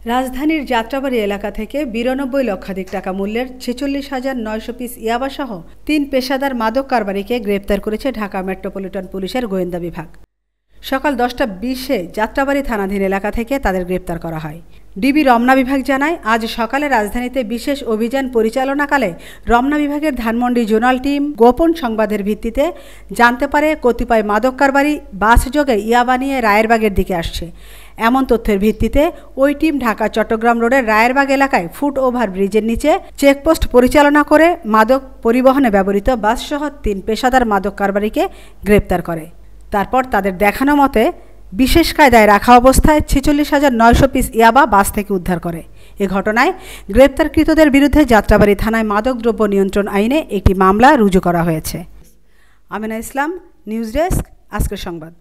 রাজধানীর যাত্রাবাড়ী এলাকা থেকে ৯২ লক্ষাধিক টাকা মূল্যের ৪৬,৯০০ পিস ইয়াবাসহ ৩ পেশাদার মাদক কারবারিকে গ্রেপ্তার করেছে ঢাকা মেট্রোপলিটন পুলিশের গোয়েন্দা বিভাগ। সকাল ১০টা ২০-এ যাত্রাবাড়ী থানাধীন এলাকা থেকে তাদের গ্রেপ্তার করা হয়। ডিবি রমনা বিভাগ জানায়, আজ সকালে রাজধানীতে বিশেষ অভিযান পরিচালনাকালে রমনা বিভাগের ধানমন্ডি জোনাল টিম গোপন সংবাদের ভিত্তিতে জানতে পারে কতিপয় মাদক কারবারি বাসযোগে ইয়াবা নিয়ে রায়েরবাগের দিকে আসছে। এমন তথ্যের ভিত্তিতে ওই টিম ঢাকা চট্টগ্রাম রোডের রায়েরবাগ এলাকায় ফুট ওভার ব্রিজের নিচে চেকপোস্ট পরিচালনা করে মাদক পরিবহনে ব্যবহৃত বাসসহ ৩ পেশাদার মাদক কারবারিকে গ্রেপ্তার করে। তারপর তাদের দেখানো মতে বিশেষ কায়দায় রাখা অবস্থায় ৪৬,৯০০ পিস ইয়াবা বাস থেকে উদ্ধার করে। এ ঘটনায় গ্রেপ্তারকৃতদের বিরুদ্ধে যাত্রাবাড়ী থানায় মাদকদ্রব্য নিয়ন্ত্রণ আইনে একটি মামলা রুজু করা হয়েছে। আমিনা ইসলাম, নিউজ ডেস্ক, আজকের সংবাদ।